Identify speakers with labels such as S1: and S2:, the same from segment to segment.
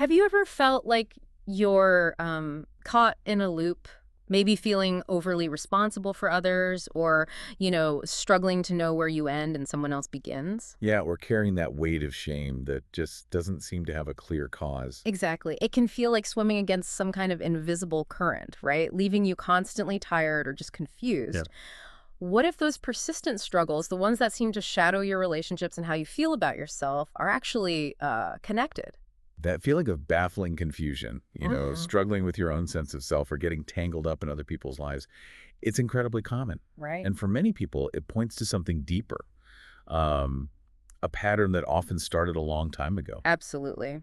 S1: Have you ever felt like you're caught in a loop, maybe feeling overly responsible for others or, struggling to know where you end and someone else begins?
S2: Yeah, or carrying that weight of shame that just doesn't seem to have a clear cause.
S1: Exactly. It can feel like swimming against some kind of invisible current, right? Leaving you constantly tired or just
S2: Yeah.
S1: confused. What if those persistent struggles, the ones that seem to shadow your relationships and how you feel about yourself, are actually connected?
S2: That feeling of baffling confusion,
S1: Mhm.
S2: struggling with your own sense of self or getting tangled up in other people's lives, it's incredibly common.
S1: Right.
S2: And for many people, it points to something deeper, um, a pattern that often started a long time ago.
S1: Absolutely.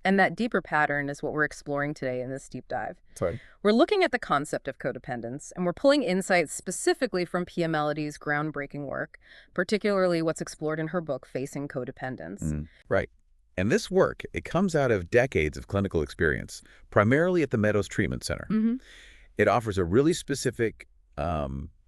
S1: And that deeper pattern is what we're exploring today in this deep dive.
S2: Sorry.
S1: We're looking at the concept of codependence, and we're pulling insights specifically from Pia Mellody's groundbreaking work, particularly what's explored in her book, Facing Codependence.
S2: Right. And this work, it comes out of decades of clinical experience, primarily at the Meadows Treatment Center.
S1: Hmm.
S2: It offers a really specific,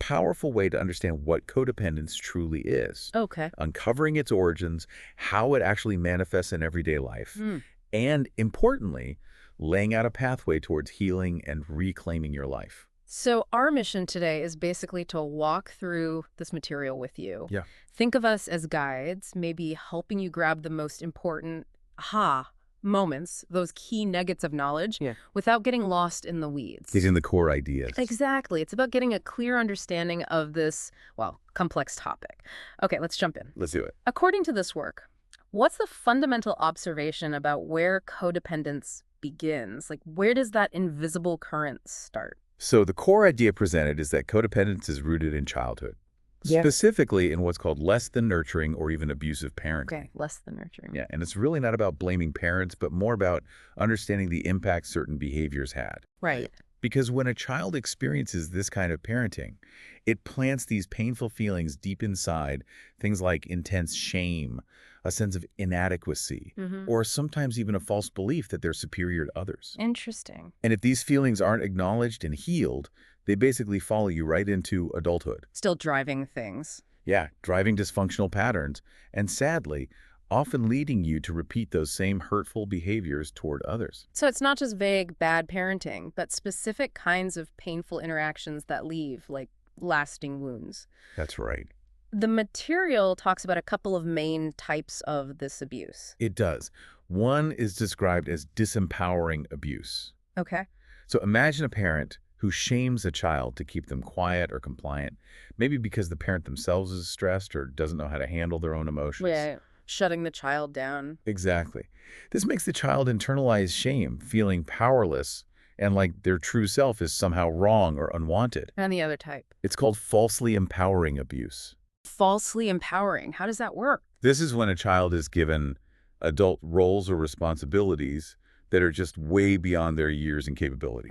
S2: powerful way to understand what codependence truly is,
S1: Okay.
S2: uncovering its origins, how it actually manifests in everyday life,
S1: Hmm.
S2: and importantly, laying out a pathway towards healing and reclaiming your life.
S1: So, our mission today is basically to walk through this material with you.
S2: Yeah.
S1: Think of us as guides, maybe helping you grab the most important aha moments, those key nuggets of knowledge,
S2: Yeah.
S1: without getting lost in the weeds.
S2: These are the core ideas.
S1: Exactly. It's about getting a clear understanding of this, well, complex topic. Okay, let's jump in.
S2: Let's do it.
S1: According to this work, what's the fundamental observation about where codependence begins? Like, where does that invisible current start?
S2: So the core idea presented is that codependence is rooted in childhood,
S1: Yeah.
S2: specifically in what's called less than nurturing or even abusive parenting.
S1: Okay, less than nurturing.
S2: Yeah, and it's really not about blaming parents, but more about understanding the impact certain behaviors had.
S1: Right.
S2: Because when a child experiences this kind of parenting, it plants these painful feelings deep inside, things like intense shame, a sense of inadequacy,
S1: Mm-hmm.
S2: or sometimes even a false belief that they're superior to others.
S1: Interesting.
S2: And if these feelings aren't acknowledged and healed, they basically follow you right into adulthood.
S1: Still driving things.
S2: Yeah, driving dysfunctional patterns, and sadly, often leading you to repeat those same hurtful behaviors toward others.
S1: So it's not just vague bad parenting, but specific kinds of painful interactions that leave, like, lasting wounds.
S2: That's right.
S1: The material talks about a couple of main types of this abuse.
S2: It does. One is described as disempowering abuse.
S1: Okay.
S2: So imagine a parent who shames a child to keep them quiet or compliant, maybe because the parent themselves is stressed or doesn't know how to handle their own emotions.
S1: Yeah. Shutting the child down.
S2: Exactly. This makes the child internalize shame, feeling powerless and like their true self is somehow wrong or unwanted.
S1: And the other type.
S2: It's called falsely empowering abuse.
S1: Falsely empowering. How does that work?
S2: This is when a child is given adult roles or responsibilities that are just way beyond their years and capabilities.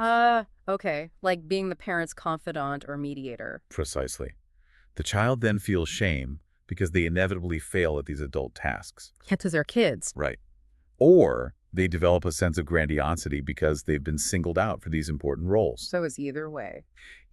S1: Okay. Like being the parent's confidant or mediator.
S2: Precisely. The child then feels shame because they inevitably fail at these adult tasks.
S1: Yeah, because they're kids.
S2: Right. Or they develop a sense of grandiosity because they've been singled out for these important roles.
S1: So it's either way.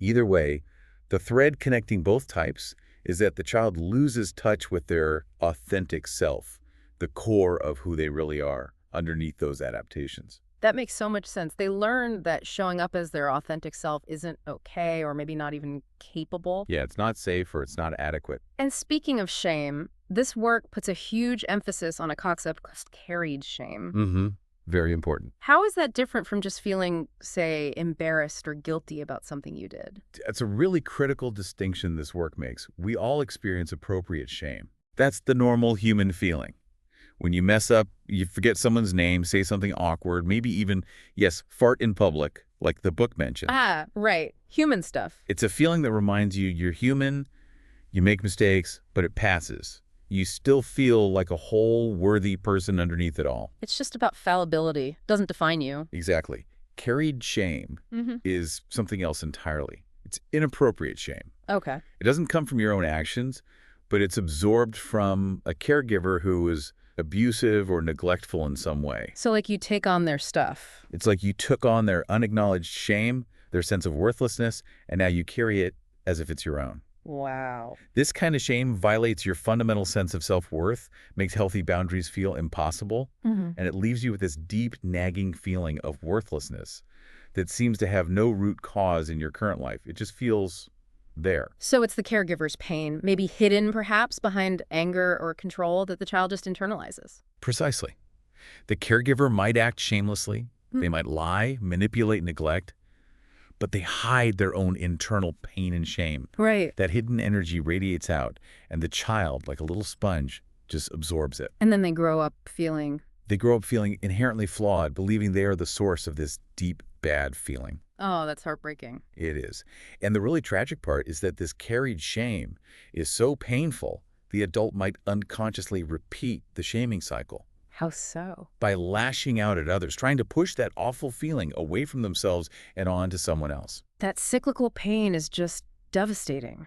S2: Either way, the thread connecting both types is that the child loses touch with their authentic self, the core of who they really are underneath those adaptations.
S1: That makes so much sense. They learn that showing up as their authentic self isn't okay or maybe not even capable.
S2: Yeah, it's not safe or it's not adequate.
S1: And speaking of shame, this work puts a huge emphasis on a concept called carried shame.
S2: Mm-hmm. Very important.
S1: How is that different from just feeling, say, embarrassed or guilty about something you did?
S2: It's a really critical distinction this work makes. We all experience appropriate shame. That's the normal human feeling. When you mess up, you forget someone's name, say something awkward, maybe even, yes, fart in public, like the book mentions.
S1: Ah, right. Human stuff.
S2: It's a feeling that reminds you you're human, you make mistakes, but it passes. You still feel like a whole, worthy person underneath it all.
S1: It's just about fallibility. Doesn't define you.
S2: Exactly. Carried shame
S1: Mm-hmm.
S2: is something else entirely. It's inappropriate shame.
S1: Okay.
S2: It doesn't come from your own actions, but it's absorbed from a caregiver who is abusive or neglectful in some way.
S1: So like you take on their stuff.
S2: It's like you took on their unacknowledged shame, their sense of worthlessness, and now you carry it as if it's your own.
S1: Wow.
S2: This kind of shame violates your fundamental sense of self-worth, makes healthy boundaries feel impossible,
S1: Hmm.
S2: and it leaves you with this deep, nagging feeling of worthlessness that seems to have no root cause in your current life. It just feels there.
S1: So it's the caregiver's pain, maybe hidden perhaps behind anger or control that the child just internalizes.
S2: Precisely. The caregiver might act shamelessly.
S1: Hmm.
S2: They might lie, manipulate, neglect, but they hide their own internal pain and shame.
S1: Right.
S2: That hidden energy radiates out, and the child, like a little sponge, just absorbs it.
S1: And then they grow up feeling,
S2: They grow up feeling inherently flawed, believing they are the source of this deep, bad feeling.
S1: oh, that's heartbreaking.
S2: It is. And the really tragic part is that this carried shame is so painful, the adult might unconsciously repeat the shaming cycle
S1: How so?
S2: by lashing out at others, trying to push that awful feeling away from themselves and on to someone else.
S1: That cyclical pain is just devastating.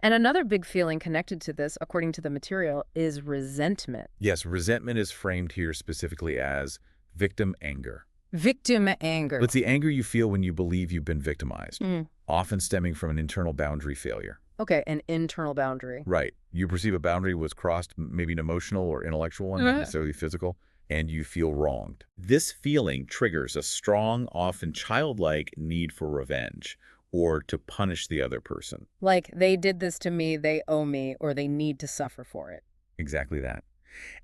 S1: And another big feeling connected to this, according to the material, is resentment.
S2: Yes, resentment is framed here specifically as victim anger.
S1: Victim anger.
S2: It's the anger you feel when you believe you've been victimized,
S1: Mm.
S2: often stemming from an internal boundary failure.
S1: Okay, an internal boundary.
S2: Right. You perceive a boundary was crossed, maybe an emotional or intellectual one, not necessarily physical, and you feel wronged. This feeling triggers a strong, often childlike need for revenge or to punish the other person.
S1: Like, they did this to me, they owe me, or they need to suffer for it.
S2: Exactly that.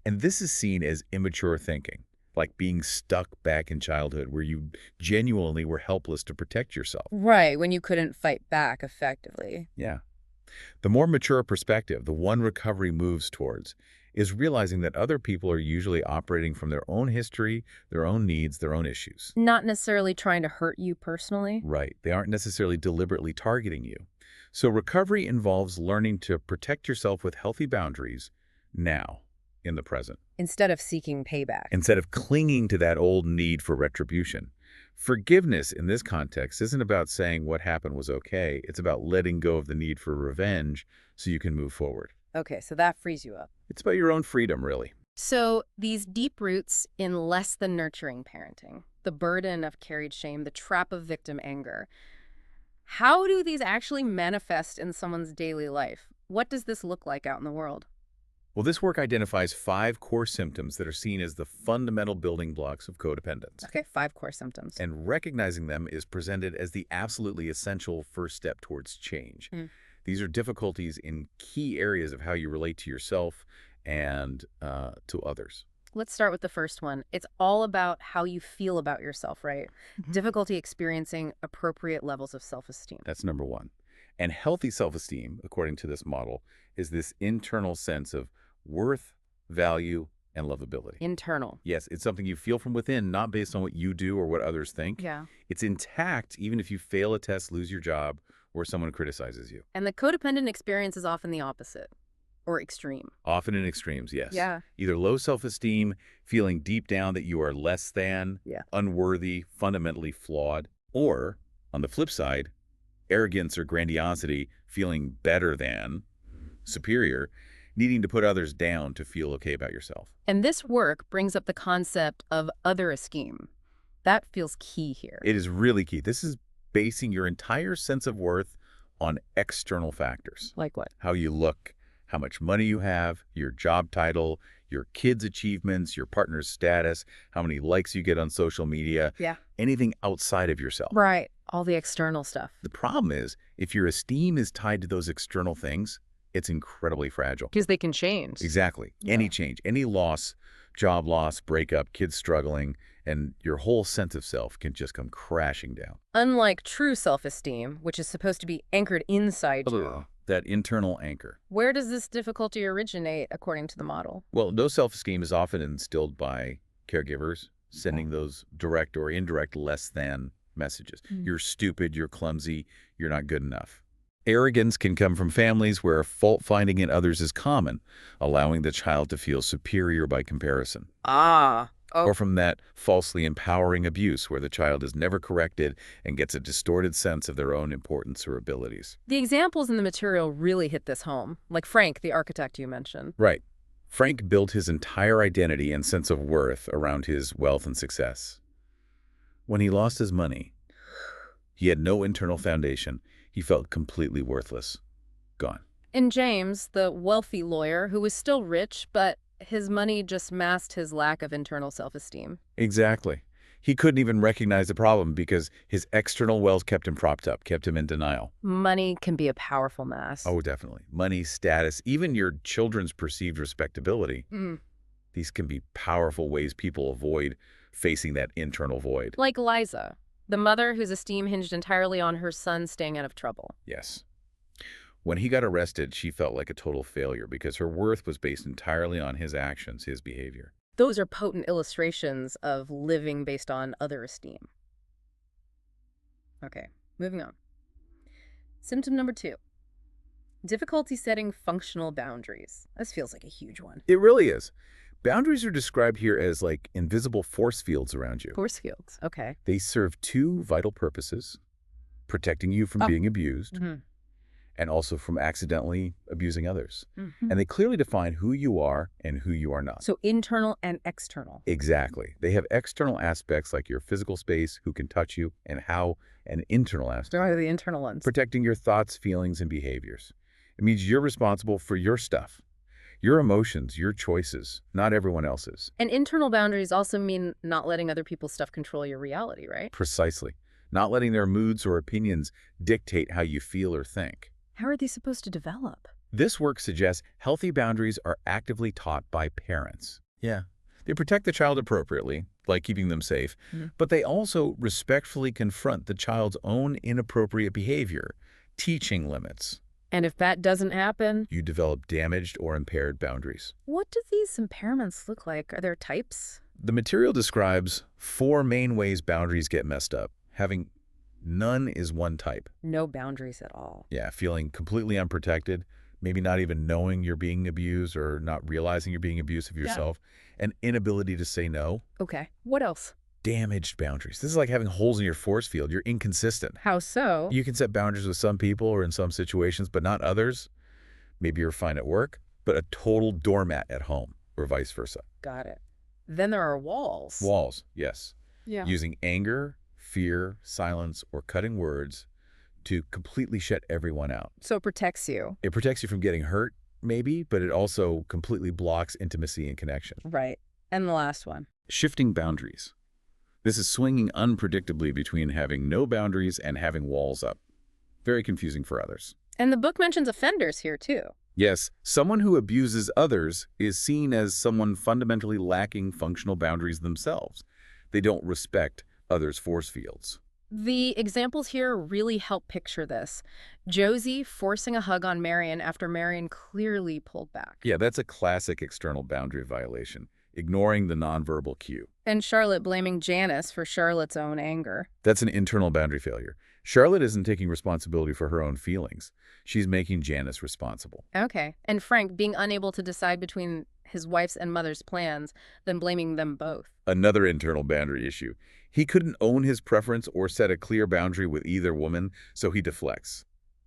S2: And this is seen as immature thinking, like being stuck back in childhood where you genuinely were helpless to protect yourself.
S1: Right, when you couldn't fight back effectively.
S2: Yeah. The more mature perspective, the one recovery moves towards, is realizing that other people are usually operating from their own history, their own needs, their own issues.
S1: Not necessarily trying to hurt you personally.
S2: Right. They aren't necessarily deliberately targeting you. So recovery involves learning to protect yourself with healthy boundaries now, in the present,
S1: Instead of seeking payback.
S2: instead of clinging to that old need for retribution. Forgiveness in this context isn't about saying what happened was okay. It's about letting go of the need for revenge so you can move forward.
S1: Okay, so that frees you up.
S2: It's about your own freedom, really.
S1: So these deep roots in less than nurturing parenting, the burden of carried shame, the trap of victim anger, how do these actually manifest in someone's daily life? What does this look like out in the world?
S2: Well, this work identifies 5 core symptoms that are seen as the fundamental building blocks of codependence.
S1: Okay, 5 core symptoms.
S2: And recognizing them is presented as the absolutely essential first step towards change.
S1: Mm.
S2: These are difficulties in key areas of how you relate to yourself and to others.
S1: Let's start with the first one. It's all about how you feel about yourself, right? Difficulty experiencing appropriate levels of self-esteem.
S2: That's number 1. And healthy self-esteem, according to this model, is this internal sense of worth, value, and lovability.
S1: Internal.
S2: Yes, it's something you feel from within, not based on what you do or what others think.
S1: Yeah.
S2: It's intact even if you fail a test, lose your job, or someone criticizes you.
S1: And the codependent experience is often the opposite, or extreme.
S2: Often in extremes, yes.
S1: Yeah.
S2: Either low self-esteem, feeling deep down that you are less than,
S1: Yeah.
S2: unworthy, fundamentally flawed, or, on the flip side, arrogance or grandiosity, feeling better than, superior, needing to put others down to feel okay about yourself.
S1: And this work brings up the concept of other esteem. That feels key here.
S2: It is really key. This is basing your entire sense of worth on external factors.
S1: Like what?
S2: How you look, how much money you have, your job title, your kids' achievements, your partner's status, how many likes you get on social media,
S1: Yeah.
S2: anything outside of yourself.
S1: Right. All the external stuff.
S2: The problem is, if your esteem is tied to those external things, it's incredibly fragile.
S1: Because they can change.
S2: Exactly.
S1: Yeah.
S2: Any change, any loss, job loss, breakup, kids struggling, and your whole sense of self can just come crashing down.
S1: Unlike true self-esteem, which is supposed to be anchored inside you.
S2: That internal anchor.
S1: Where does this difficulty originate, according to the model?
S2: Well, no self-esteem is often instilled by caregivers, sending those direct or indirect less than messages.
S1: Mm.
S2: You're stupid, you're clumsy, you're not good enough. Arrogance can come from families where fault-finding in others is common, allowing the child to feel superior by comparison.
S1: Ah. Oh.
S2: Or from that falsely empowering abuse where the child is never corrected and gets a distorted sense of their own importance or abilities.
S1: The examples in the material really hit this home, like Frank, the architect you mentioned.
S2: Right. Frank built his entire identity and sense of worth around his wealth and success. When he lost his money, he had no internal foundation. He felt completely worthless. gone.
S1: And James, the wealthy lawyer who was still rich, but his money just masked his lack of internal self-esteem.
S2: Exactly. He couldn't even recognize the problem because his external wealth kept him propped up, kept him in denial.
S1: Money can be a powerful mask.
S2: Oh, definitely. Money, status, even your children's perceived respectability.
S1: Mm.
S2: These can be powerful ways people avoid facing that internal void.
S1: Like Liza, the mother whose esteem hinged entirely on her son staying out of trouble.
S2: Yes. When he got arrested, she felt like a total failure because her worth was based entirely on his actions, his behavior.
S1: Those are potent illustrations of living based on other esteem. Okay, moving on. Symptom number 2. Difficulty setting functional boundaries. This feels like a huge one.
S2: It really is. Boundaries are described here as like invisible force fields around you.
S1: Force fields, okay.
S2: They serve two vital purposes: protecting you from being abused and also from accidentally abusing others. And they clearly define who you are and who you are not.
S1: So internal and external.
S2: Exactly. They have external aspects like your physical space, who can touch you, and how, an internal aspect.
S1: What are the internal ones?
S2: Protecting your thoughts, feelings, and behaviors. It means you're responsible for your stuff, your emotions, your choices, not everyone else's.
S1: And internal boundaries also mean not letting other people's stuff control your reality, right?
S2: Precisely. Not letting their moods or opinions dictate how you feel or think.
S1: How are these supposed to develop?
S2: This work suggests healthy boundaries are actively taught by parents. Yeah. They protect the child appropriately, like keeping them safe, but they also respectfully confront the child's own inappropriate behavior, teaching limits.
S1: And if that doesn't happen,
S2: You develop damaged or impaired boundaries.
S1: what do these impairments look like? Are there types?
S2: The material describes 4 main ways boundaries get messed up. Having none is one type.
S1: No boundaries at all.
S2: Yeah, feeling completely unprotected, maybe not even knowing you're being abused or not realizing you're being abusive yourself, an inability to say no.
S1: Okay, what else?
S2: Damaged boundaries. This is like having holes in your force field. You're inconsistent.
S1: How so?
S2: You can set boundaries with some people or in some situations, but not others. Maybe you're fine at work, but a total doormat at home, or vice versa.
S1: Got it. Then there are walls.
S2: Walls, yes.
S1: Yeah.
S2: Using anger, fear, silence, or cutting words to completely shut everyone out.
S1: So it protects you.
S2: It protects you from getting hurt, maybe, but it also completely blocks intimacy and connection.
S1: Right. And the last one.
S2: Shifting boundaries. This is swinging unpredictably between having no boundaries and having walls up. Very confusing for others.
S1: And the book mentions offenders here, too.
S2: Yes, someone who abuses others is seen as someone fundamentally lacking functional boundaries themselves. They don't respect others' force fields.
S1: The examples here really help picture this. Josie forcing a hug on Marion after Marion clearly pulled back.
S2: Yeah, that's a classic external boundary violation, ignoring the nonverbal cue.
S1: And Charlotte blaming Janice for Charlotte's own anger.
S2: That's an internal boundary failure. Charlotte isn't taking responsibility for her own feelings. She's making Janice responsible.
S1: Okay. And Frank being unable to decide between his wife's and mother's plans, then blaming them both.
S2: Another internal boundary issue. He couldn't own his preference or set a clear boundary with either woman, so he deflects.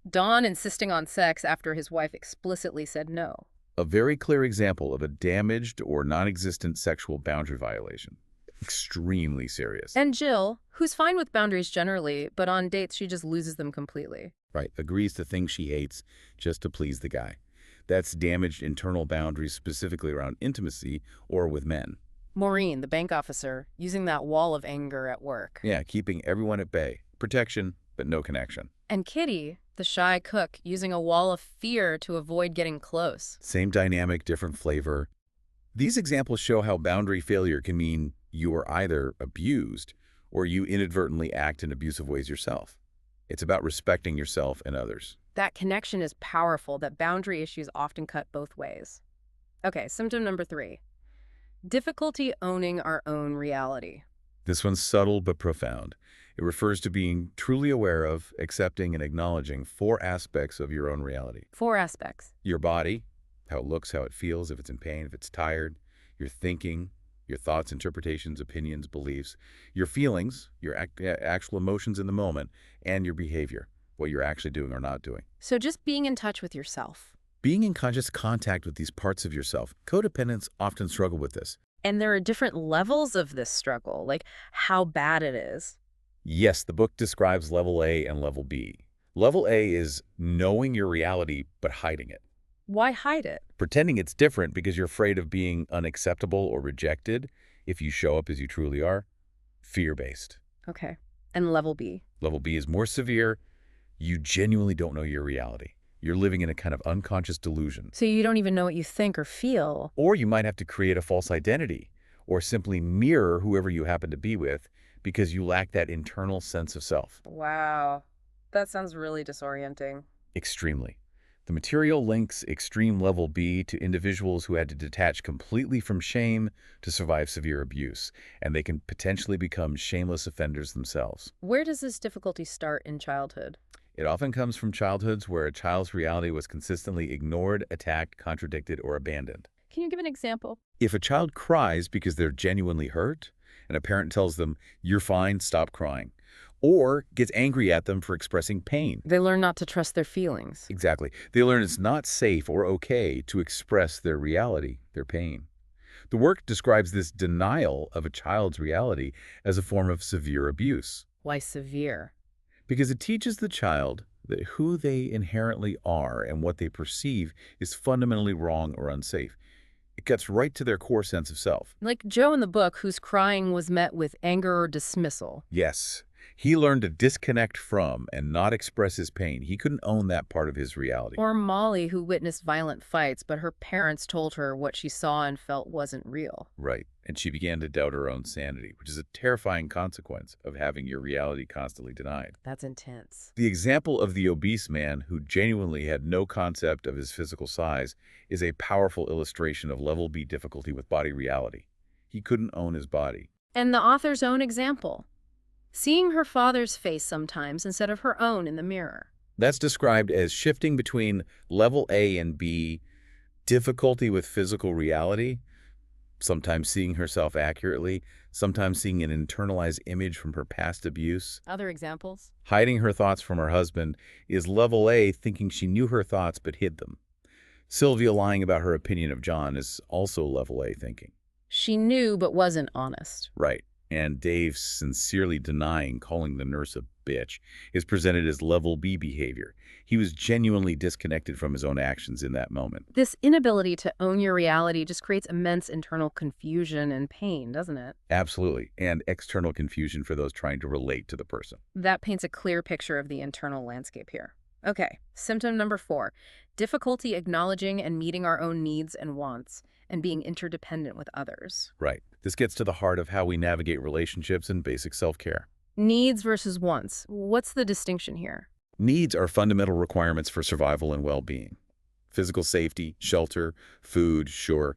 S1: Don insisting on sex after his wife explicitly said no.
S2: A very clear example of a damaged or non-existent sexual boundary violation. Extremely serious.
S1: And Jill, who's fine with boundaries generally, but on dates she just loses them completely.
S2: Right, agrees to things she hates just to please the guy. That's damaged internal boundaries specifically around intimacy or with men.
S1: Maureen, the bank officer, using that wall of anger at work.
S2: Yeah, keeping everyone at bay. Protection, but no connection.
S1: And Kitty, the shy cook, using a wall of fear to avoid getting close.
S2: Same dynamic, different flavor. These examples show how boundary failure can mean you are either abused or you inadvertently act in abusive ways yourself. It's about respecting yourself and others.
S1: That connection is powerful, that boundary issues often cut both ways. Okay, symptom number 3. Difficulty owning our own reality.
S2: This one's subtle but profound. It refers to being truly aware of, accepting, and acknowledging 4 aspects of your own reality.
S1: 4 aspects.
S2: Your body, how it looks, how it feels, if it's in pain, if it's tired. Your thinking, your thoughts, interpretations, opinions, beliefs. Your feelings, your actual emotions in the moment, and your behavior, what you're actually doing or not doing.
S1: So just being in touch with yourself.
S2: Being in conscious contact with these parts of yourself. Codependents often struggle with this.
S1: And there are different levels of this struggle, like how bad it is.
S2: Yes, the book describes level A and level B. Level A is knowing your reality but hiding it.
S1: Why hide it?
S2: Pretending it's different because you're afraid of being unacceptable or rejected if you show up as you truly are. Fear-based.
S1: Okay. And level B?
S2: Level B is more severe. You genuinely don't know your reality. You're living in a kind of unconscious delusion.
S1: So you don't even know what you think or feel.
S2: Or you might have to create a false identity or simply mirror whoever you happen to be with because you lack that internal sense of self.
S1: Wow. That sounds really disorienting.
S2: Extremely. The material links extreme level B to individuals who had to detach completely from shame to survive severe abuse, and they can potentially become shameless offenders themselves.
S1: Where does this difficulty start in childhood?
S2: It often comes from childhoods where a child's reality was consistently ignored, attacked, contradicted, or abandoned.
S1: Can you give an example?
S2: If a child cries because they're genuinely hurt, and a parent tells them, "You're fine, stop crying," or gets angry at them for expressing pain.
S1: They learn not to trust their feelings.
S2: Exactly. They learn it's not safe or okay to express their reality, their pain. The work describes this denial of a child's reality as a form of severe abuse,
S1: Why severe?
S2: because it teaches the child that who they inherently are and what they perceive is fundamentally wrong or unsafe. It gets right to their core sense of self.
S1: Like Joe in the book, whose crying was met with anger or dismissal.
S2: Yes, he learned to disconnect from and not express his pain. He couldn't own that part of his reality.
S1: Or Molly, who witnessed violent fights, but her parents told her what she saw and felt wasn't real.
S2: Right, and she began to doubt her own sanity, which is a terrifying consequence of having your reality constantly denied.
S1: That's intense.
S2: The example of the obese man who genuinely had no concept of his physical size is a powerful illustration of level B difficulty with body reality. He couldn't own his body.
S1: And the author's own example. Seeing her father's face sometimes instead of her own in the mirror.
S2: That's described as shifting between level A and B, difficulty with physical reality, sometimes seeing herself accurately, sometimes seeing an internalized image from her past abuse.
S1: Other examples?
S2: Hiding her thoughts from her husband is level A, thinking she knew her thoughts but hid them. Sylvia lying about her opinion of John is also level A thinking.
S1: She knew but wasn't honest.
S2: Right. And Dave sincerely denying calling the nurse a bitch is presented as level B behavior. He was genuinely disconnected from his own actions in that moment.
S1: This inability to own your reality just creates immense internal confusion and pain, doesn't it?
S2: Absolutely. And external confusion for those trying to relate to the person.
S1: That paints a clear picture of the internal landscape here. Okay, symptom number 4, difficulty acknowledging and meeting our own needs and wants, and being interdependent with others.
S2: Right. This gets to the heart of how we navigate relationships and basic self-care.
S1: Needs versus wants. What's the distinction here?
S2: Needs are fundamental requirements for survival and well-being. Physical safety, shelter, food, sure,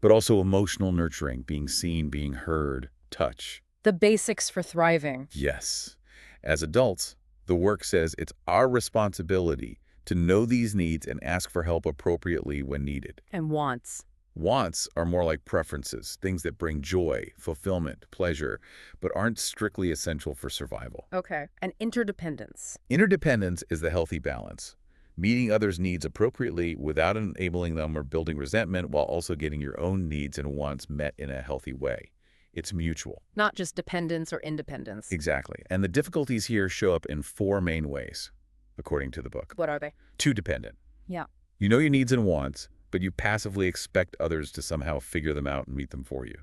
S2: but also emotional nurturing, being seen, being heard, touch.
S1: The basics for thriving.
S2: Yes. As adults, the work says it's our responsibility to know these needs and ask for help appropriately when needed.
S1: And wants.
S2: Wants are more like preferences, things that bring joy, fulfillment, pleasure, but aren't strictly essential for survival.
S1: Okay. And interdependence.
S2: Interdependence is the healthy balance, meeting others' needs appropriately without enabling them or building resentment while also getting your own needs and wants met in a healthy way. It's mutual.
S1: Not just dependence or independence.
S2: Exactly. And the difficulties here show up in 4 main ways, according to the book.
S1: What are they?
S2: Too dependent.
S1: Yeah.
S2: You know your needs and wants, but you passively expect others to somehow figure them out and meet them for you.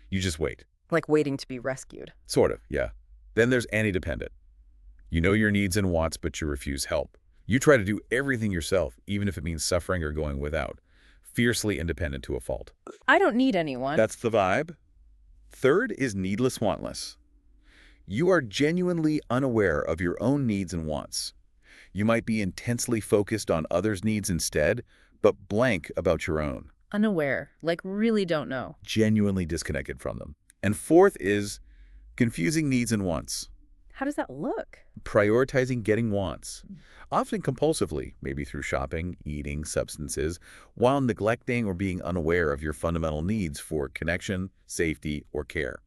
S2: You just wait.
S1: Like waiting to be rescued.
S2: Sort of, yeah. Then there's anti-dependent. You know your needs and wants, but you refuse help. You try to do everything yourself, even if it means suffering or going without. Fiercely independent to a fault.
S1: I don't need anyone.
S2: That's the vibe. Third is needless wantless. You are genuinely unaware of your own needs and wants. You might be intensely focused on others' needs instead, but blank about your own.
S1: Unaware. Like really don't know.
S2: Genuinely disconnected from them. And fourth is confusing needs and wants.
S1: How does that look?
S2: Prioritizing getting wants, often compulsively, maybe through shopping, eating, substances, while neglecting or being unaware of your fundamental needs for connection, safety, or care.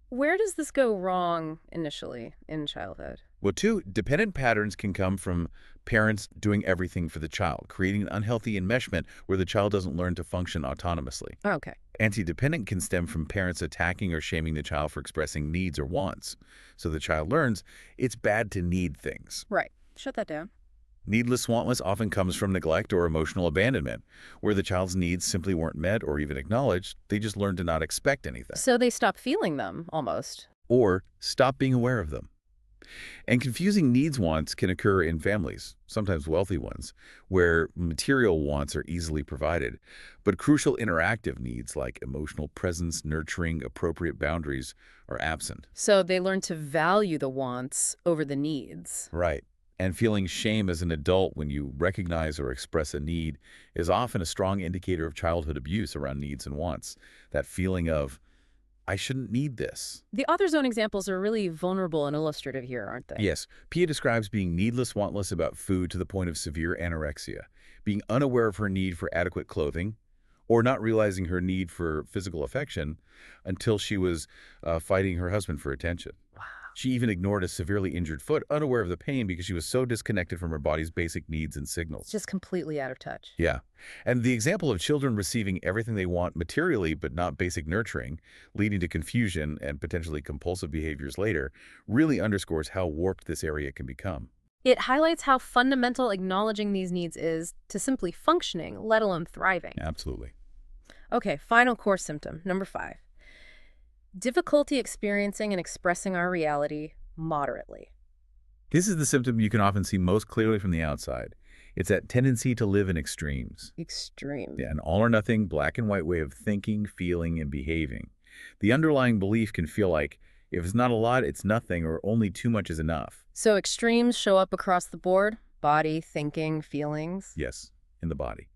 S1: Where does this go wrong initially in childhood?
S2: Well, too, dependent patterns can come from parents doing everything for the child, creating an unhealthy enmeshment where the child doesn't learn to function autonomously.
S1: Okay.
S2: Anti-dependent can stem from parents attacking or shaming the child for expressing needs or wants. So the child learns it's bad to need things.
S1: Right. Shut that down.
S2: Needless wantless often comes from neglect or emotional abandonment, where the child's needs simply weren't met or even acknowledged. They just learned to not expect anything,
S1: So they stop feeling them, almost.
S2: or stop being aware of them. And confusing needs wants can occur in families, sometimes wealthy ones, where material wants are easily provided, but crucial interactive needs like emotional presence, nurturing, appropriate boundaries are absent.
S1: So they learn to value the wants over the needs.
S2: Right. And feeling shame as an adult when you recognize or express a need is often a strong indicator of childhood abuse around needs and wants. That feeling of, I shouldn't need this.
S1: The author's own examples are really vulnerable and illustrative here, aren't they?
S2: Yes, Pia describes being needless, wantless about food to the point of severe anorexia, being unaware of her need for adequate clothing, or not realizing her need for physical affection until she was fighting her husband for attention.
S1: Wow.
S2: She even ignored a severely injured foot, unaware of the pain because she was so disconnected from her body's basic needs and
S1: It's
S2: signals.
S1: just completely out of touch.
S2: Yeah. And the example of children receiving everything they want materially but not basic nurturing, leading to confusion and potentially compulsive behaviors later, really underscores how warped this area can become.
S1: It highlights how fundamental acknowledging these needs is to simply functioning, let alone thriving.
S2: Absolutely.
S1: Okay, final core symptom, number 5. Difficulty experiencing and expressing our reality moderately.
S2: This is the symptom you can often see most clearly from the outside. It's that tendency to live in extremes.
S1: Extreme.
S2: Yeah, an all-or-nothing, black-and-white way of thinking, feeling, and behaving. The underlying belief can feel like, if it's not a lot, it's nothing, or only too much is enough.
S1: So extremes show up across the board? Body, thinking, feelings?
S2: Yes, in the body.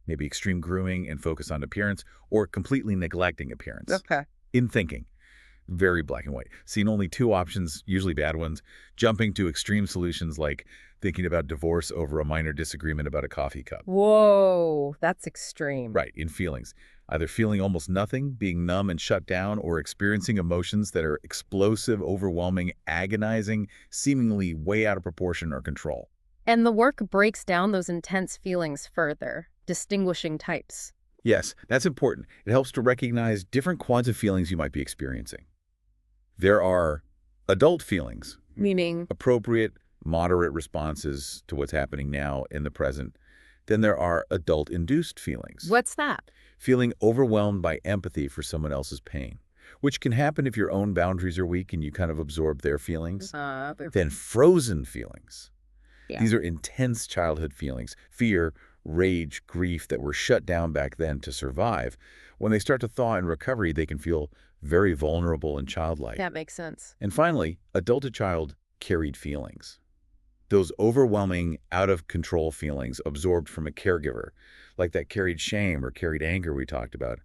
S2: Maybe extreme grooming and focus on appearance, or completely neglecting appearance.
S1: Okay.
S2: In thinking, very black and white. Seeing only two options, usually bad ones, jumping to extreme solutions like thinking about divorce over a minor disagreement about a coffee cup.
S1: Whoa, that's extreme.
S2: Right, in feelings. Either feeling almost nothing, being numb and shut down, or experiencing emotions that are explosive, overwhelming, agonizing, seemingly way out of proportion or control.
S1: And the work breaks down those intense feelings further, distinguishing types.
S2: Yes, that's important. It helps to recognize different quads of feelings you might be experiencing. There are adult feelings,
S1: Meaning?
S2: appropriate, moderate responses to what's happening now in the present. Then there are adult-induced feelings.
S1: What's that?
S2: Feeling overwhelmed by empathy for someone else's pain, which can happen if your own boundaries are weak and you kind of absorb their feelings. Then frozen feelings.
S1: Yeah.
S2: These are intense childhood feelings, fear, rage, grief that were shut down back then to survive. When they start to thaw in recovery, they can feel very vulnerable and childlike.
S1: That makes sense.
S2: And finally, adult-to-child carried feelings. Those overwhelming, out-of-control feelings absorbed from a caregiver, like that carried shame or carried anger we talked about.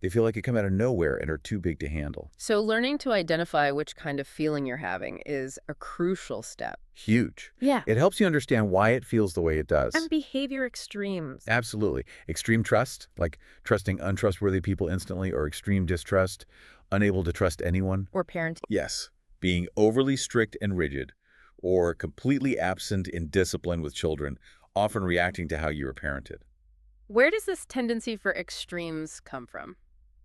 S2: They feel like they come out of nowhere and are too big to handle.
S1: So learning to identify which kind of feeling you're having is a crucial step.
S2: Huge.
S1: Yeah.
S2: It helps you understand why it feels the way it does.
S1: And behavior extremes.
S2: Absolutely. Extreme trust, like trusting untrustworthy people instantly, or extreme distrust, unable to trust anyone.
S1: Or parenting.
S2: Yes. Being overly strict and rigid, or completely absent in discipline with children, often reacting to how you were parented.
S1: Where does this tendency for extremes come from?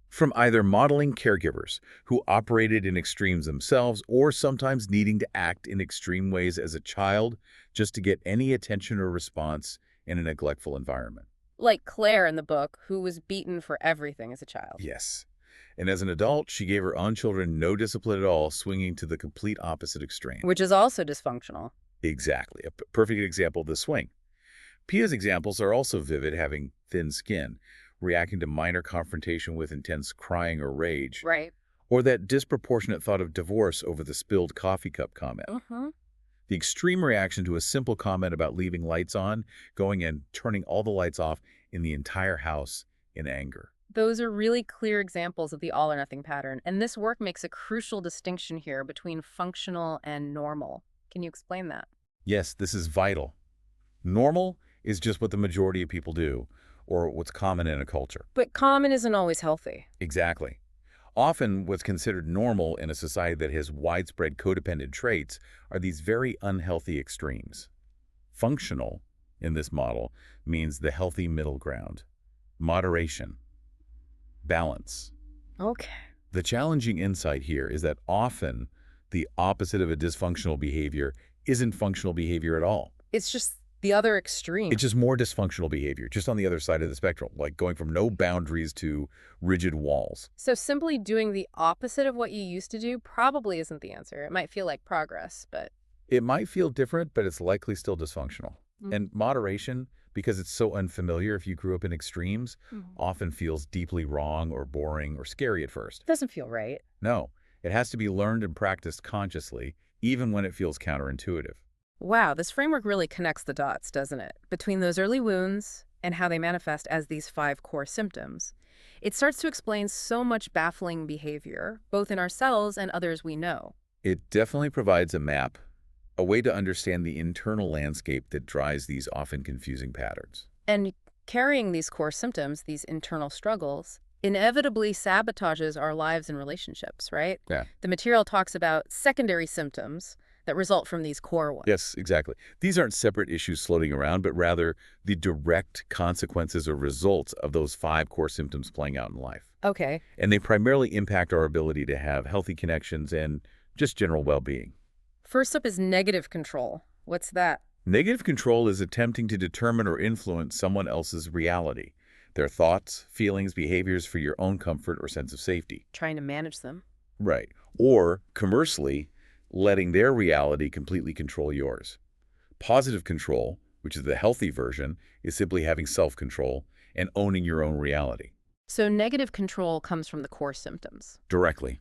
S2: From either modeling caregivers who operated in extremes themselves, or sometimes needing to act in extreme ways as a child just to get any attention or response in a neglectful environment.
S1: Like Claire in the book, who was beaten for everything as a child.
S2: Yes. And as an adult, she gave her own children no discipline at all, swinging to the complete opposite extreme.
S1: Which is also dysfunctional.
S2: Exactly. A perfect example of the swing. Pia's examples are also vivid, having thin skin, reacting to minor confrontation with intense crying or rage,
S1: Right.
S2: or that disproportionate thought of divorce over the spilled coffee cup comment. The extreme reaction to a simple comment about leaving lights on, going and turning all the lights off in the entire house in anger.
S1: Those are really clear examples of the all or nothing pattern, and this work makes a crucial distinction here between functional and normal. Can you explain that?
S2: Yes, this is vital. Normal is just what the majority of people do, or what's common in a culture.
S1: But common isn't always healthy.
S2: Exactly. Often what's considered normal in a society that has widespread codependent traits are these very unhealthy extremes. Functional, in this model, means the healthy middle ground, moderation, balance.
S1: Okay.
S2: The challenging insight here is that often the opposite of a dysfunctional behavior isn't functional behavior at all.
S1: It's just the other extreme.
S2: It's just more dysfunctional behavior, just on the other side of the spectrum, like going from no boundaries to rigid walls.
S1: So simply doing the opposite of what you used to do probably isn't the answer. It might feel like progress, but...
S2: It might feel different, but it's likely still dysfunctional.
S1: Mm.
S2: And moderation, because it's so unfamiliar if you grew up in extremes,
S1: Mm.
S2: often feels deeply wrong or boring or scary at first.
S1: Doesn't feel right.
S2: No, it has to be learned and practiced consciously, even when it feels counterintuitive.
S1: Wow, this framework really connects the dots, doesn't it? Between those early wounds and how they manifest as these 5 core symptoms. It starts to explain so much baffling behavior, both in ourselves and others we know.
S2: It definitely provides a map, a way to understand the internal landscape that drives these often confusing patterns.
S1: And carrying these core symptoms, these internal struggles, inevitably sabotages our lives and relationships, right?
S2: Yeah.
S1: The material talks about secondary symptoms that result from these core ones.
S2: Yes, exactly. These aren't separate issues floating around, but rather the direct consequences or results of those 5 core symptoms playing out in life.
S1: Okay.
S2: And they primarily impact our ability to have healthy connections and just general well-being.
S1: First up is negative control. What's that?
S2: Negative control is attempting to determine or influence someone else's reality, their thoughts, feelings, behaviors for your own comfort or sense of safety.
S1: Trying to manage them.
S2: Right. Or, conversely, letting their reality completely control yours. Positive control, which is the healthy version, is simply having self-control and owning your own reality.
S1: So negative control comes from the core symptoms.
S2: Directly.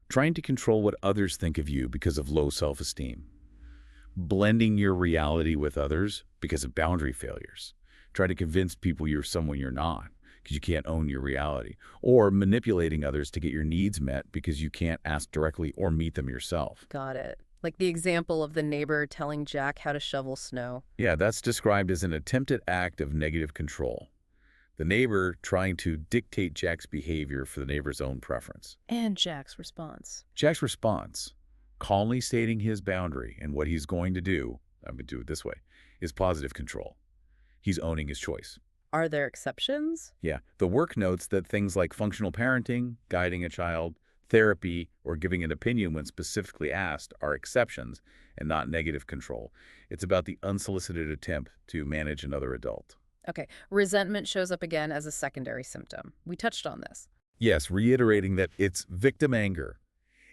S2: Trying to control what others think of you because of low self-esteem. Blending your reality with others because of boundary failures. Trying to convince people you're someone you're not because you can't own your reality. Or manipulating others to get your needs met because you can't ask directly or meet them yourself.
S1: Got it. Like the example of the neighbor telling Jack how to shovel snow.
S2: Yeah, that's described as an attempted act of negative control. The neighbor trying to dictate Jack's behavior for the neighbor's own preference.
S1: And Jack's response.
S2: Jack's response, calmly stating his boundary and what he's going to do, I'm going to do it this way, is positive control. He's owning his choice.
S1: Are there exceptions?
S2: Yeah, the work notes that things like functional parenting, guiding a child, therapy, or giving an opinion when specifically asked are exceptions and not negative control. It's about the unsolicited attempt to manage another adult.
S1: Okay, resentment shows up again as a secondary symptom. We touched on this.
S2: Yes, reiterating that it's victim anger.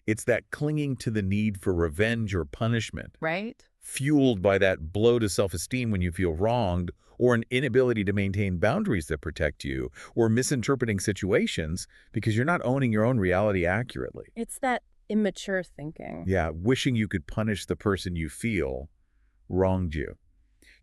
S2: It's that clinging to the need for revenge or punishment,
S1: Right?
S2: fueled by that blow to self-esteem when you feel wronged, or an inability to maintain boundaries that protect you, or misinterpreting situations because you're not owning your own reality accurately.
S1: It's that immature thinking.
S2: Yeah, wishing you could punish the person you feel wronged you.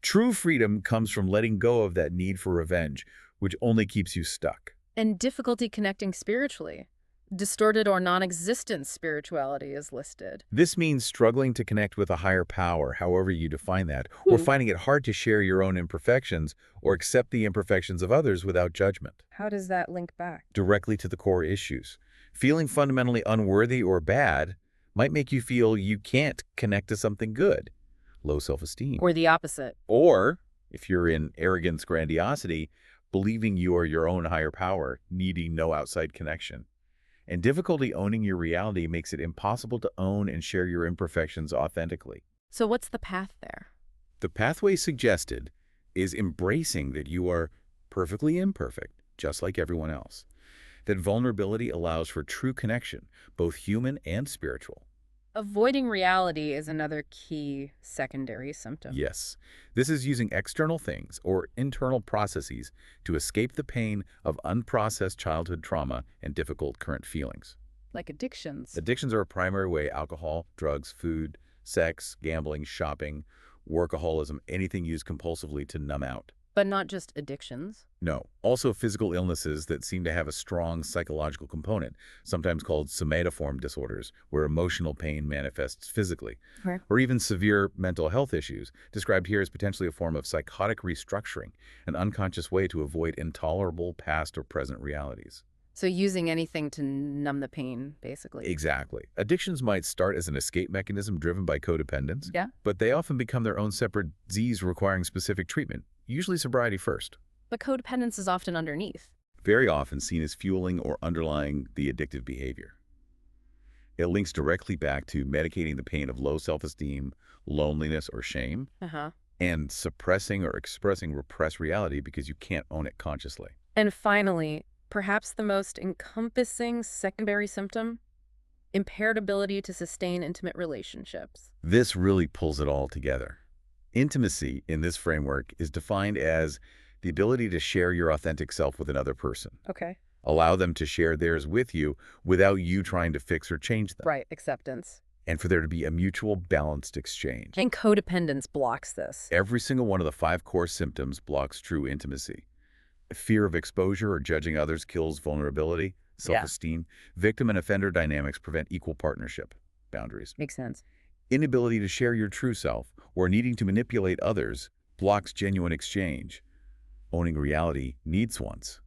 S2: True freedom comes from letting go of that need for revenge, which only keeps you stuck.
S1: And difficulty connecting spiritually. Distorted or non-existent spirituality is listed.
S2: This means struggling to connect with a higher power, however you define that, or finding it hard to share your own imperfections or accept the imperfections of others without judgment.
S1: How does that link back?
S2: Directly to the core issues. Feeling fundamentally unworthy or bad might make you feel you can't connect to something good. Low self-esteem.
S1: Or the opposite.
S2: Or, if you're in arrogance, grandiosity, believing you are your own higher power, needing no outside connection. And difficulty owning your reality makes it impossible to own and share your imperfections authentically.
S1: So what's the path there?
S2: The pathway suggested is embracing that you are perfectly imperfect, just like everyone else. That vulnerability allows for true connection, both human and spiritual.
S1: Avoiding reality is another key secondary symptom.
S2: Yes, this is using external things or internal processes to escape the pain of unprocessed childhood trauma and difficult current feelings.
S1: Like addictions.
S2: Addictions are a primary way: alcohol, drugs, food, sex, gambling, shopping, workaholism, anything used compulsively to numb out.
S1: But not just addictions.
S2: No, also physical illnesses that seem to have a strong psychological component, sometimes called somatoform disorders, where emotional pain manifests physically,
S1: Right.
S2: or even severe mental health issues, described here as potentially a form of psychotic restructuring, an unconscious way to avoid intolerable past or present realities.
S1: So using anything to numb the pain, basically.
S2: Exactly. Addictions might start as an escape mechanism driven by codependence,
S1: Yeah.
S2: but they often become their own separate disease requiring specific treatment, usually sobriety first.
S1: But codependence is often underneath.
S2: Very often seen as fueling or underlying the addictive behavior. It links directly back to medicating the pain of low self-esteem, loneliness, or shame,
S1: Uh-huh.
S2: and suppressing or expressing repressed reality because you can't own it consciously.
S1: And finally, perhaps the most encompassing secondary symptom, impaired ability to sustain intimate relationships.
S2: This really pulls it all together. Intimacy in this framework is defined as the ability to share your authentic self with another person.
S1: Okay.
S2: Allow them to share theirs with you without you trying to fix or change them.
S1: Right, acceptance.
S2: And for there to be a mutual balanced exchange.
S1: And codependence blocks this.
S2: Every single one of the 5 core symptoms blocks true intimacy. Fear of exposure or judging others kills vulnerability, self-esteem. Victim and offender dynamics prevent equal partnership, boundaries.
S1: Makes sense.
S2: Inability to share your true self or needing to manipulate others blocks genuine exchange. Owning reality needs wants.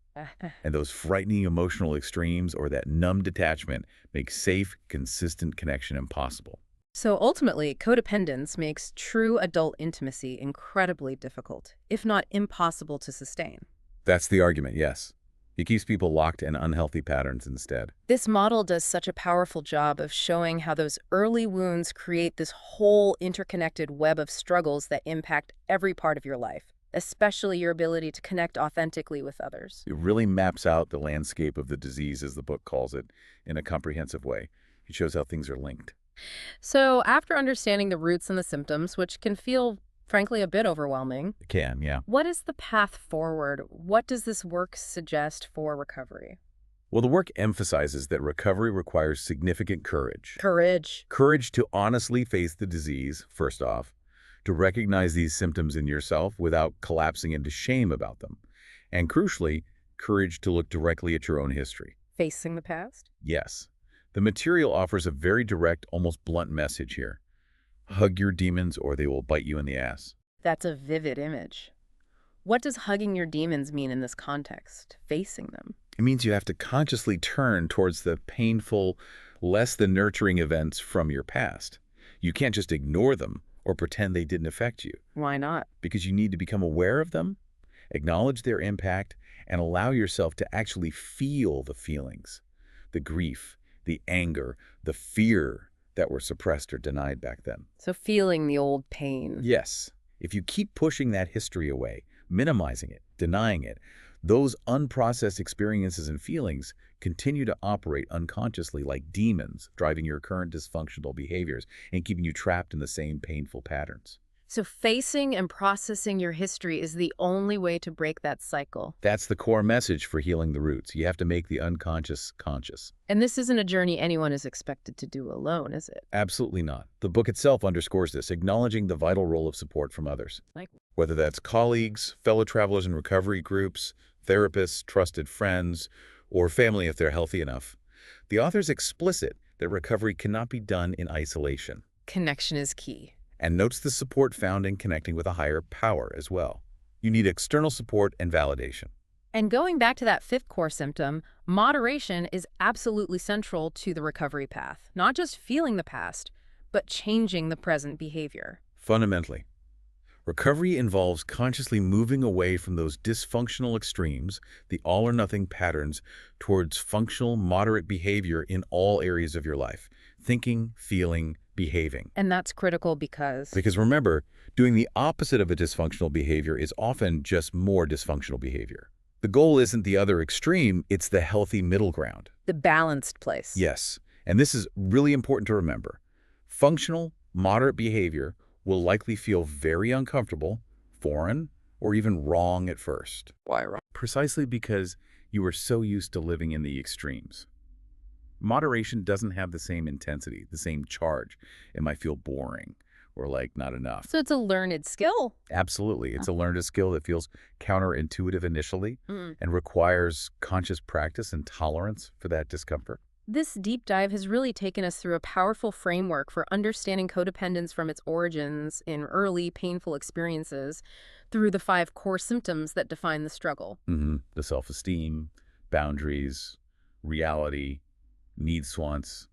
S2: And those frightening emotional extremes or that numb detachment make safe, consistent connection impossible.
S1: So ultimately, codependence makes true adult intimacy incredibly difficult, if not impossible to sustain.
S2: That's the argument, yes. It keeps people locked in unhealthy patterns instead.
S1: This model does such a powerful job of showing how those early wounds create this whole interconnected web of struggles that impact every part of your life, especially your ability to connect authentically with others.
S2: It really maps out the landscape of the disease, as the book calls it, in a comprehensive way. It shows how things are linked.
S1: So after understanding the roots and the symptoms, which can feel, frankly, a bit overwhelming,
S2: It can, yeah.
S1: what is the path forward? What does this work suggest for recovery?
S2: Well, the work emphasizes that recovery requires significant courage.
S1: Courage.
S2: Courage to honestly face the disease, first off, to recognize these symptoms in yourself without collapsing into shame about them, and crucially, courage to look directly at your own history.
S1: Facing the past?
S2: Yes, the material offers a very direct, almost blunt message here. Hug your demons or they will bite you in the ass.
S1: That's a vivid image. What does hugging your demons mean in this context? Facing them?
S2: It means you have to consciously turn towards the painful, less than nurturing events from your past. You can't just ignore them or pretend they didn't affect you,
S1: Why not?
S2: because you need to become aware of them, acknowledge their impact, and allow yourself to actually feel the feelings, the grief, the anger, the fear that were suppressed or denied back then.
S1: So feeling the old pain.
S2: Yes, if you keep pushing that history away, minimizing it, denying it, those unprocessed experiences and feelings continue to operate unconsciously like demons, driving your current dysfunctional behaviors and keeping you trapped in the same painful patterns.
S1: So facing and processing your history is the only way to break that cycle.
S2: That's the core message for healing the roots. You have to make the unconscious conscious.
S1: And this isn't a journey anyone is expected to do alone, is it?
S2: Absolutely not. The book itself underscores this, acknowledging the vital role of support from others.
S1: Like,
S2: Whether that's colleagues, fellow travelers in recovery groups, therapists, trusted friends, or family if they're healthy enough. The author's explicit that recovery cannot be done in isolation,
S1: connection is key.
S2: and notes the support found in connecting with a higher power as well. You need external support and validation.
S1: And going back to that fifth core symptom, moderation is absolutely central to the recovery path. Not just feeling the past, but changing the present behavior.
S2: Fundamentally, recovery involves consciously moving away from those dysfunctional extremes, the all-or-nothing patterns, towards functional, moderate behavior in all areas of your life. Thinking, feeling, behaving.
S1: And that's critical because
S2: Because remember, doing the opposite of a dysfunctional behavior is often just more dysfunctional behavior. The goal isn't the other extreme, it's the healthy middle ground.
S1: the balanced place.
S2: Yes, and this is really important to remember. Functional, moderate behavior will likely feel very uncomfortable, foreign, or even wrong at first.
S1: Why wrong?
S2: Precisely because you are so used to living in the extremes. Moderation doesn't have the same intensity, the same charge. It might feel boring or like not enough.
S1: So it's a learned skill.
S2: Absolutely. It's a learned skill that feels counterintuitive initially
S1: Mm.
S2: and requires conscious practice and tolerance for that discomfort.
S1: This deep dive has really taken us through a powerful framework for understanding codependence from its origins in early, painful experiences through the 5 core symptoms that define the struggle.
S2: The self-esteem, boundaries, reality, needs, wants,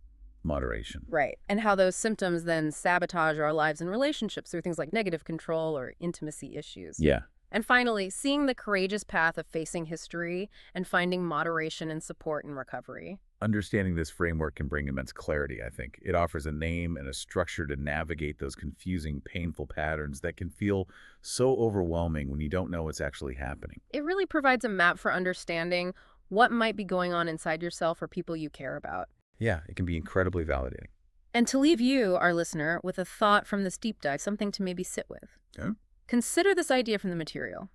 S2: moderation.
S1: Right. And how those symptoms then sabotage our lives and relationships through things like negative control or intimacy issues.
S2: Yeah.
S1: And finally, seeing the courageous path of facing history and finding moderation and support in recovery.
S2: Understanding this framework can bring immense clarity, I think. It offers a name and a structure to navigate those confusing, painful patterns that can feel so overwhelming when you don't know what's actually happening.
S1: It really provides a map for understanding what might be going on inside yourself or people you care about.
S2: Yeah, it can be incredibly validating.
S1: And to leave you, our listener, with a thought from this deep dive, something to maybe sit with.
S2: Yeah?
S1: Consider this idea from the material.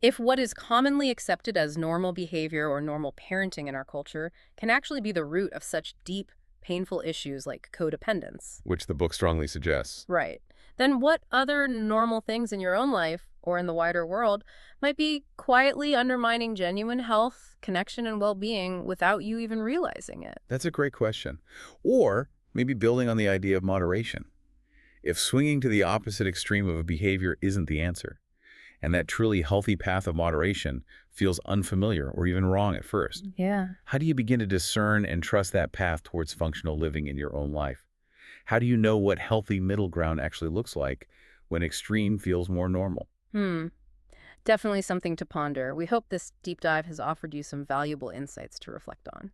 S1: If what is commonly accepted as normal behavior or normal parenting in our culture can actually be the root of such deep, painful issues like codependence,
S2: Which the book strongly suggests.
S1: right, then what other normal things in your own life or in the wider world might be quietly undermining genuine health, connection, and well-being without you even realizing it?
S2: That's a great question. Or maybe building on the idea of moderation. If swinging to the opposite extreme of a behavior isn't the answer, and that truly healthy path of moderation feels unfamiliar or even wrong at first,
S1: Yeah.
S2: how do you begin to discern and trust that path towards functional living in your own life? How do you know what healthy middle ground actually looks like when extreme feels more normal?
S1: Definitely something to ponder. We hope this deep dive has offered you some valuable insights to reflect on.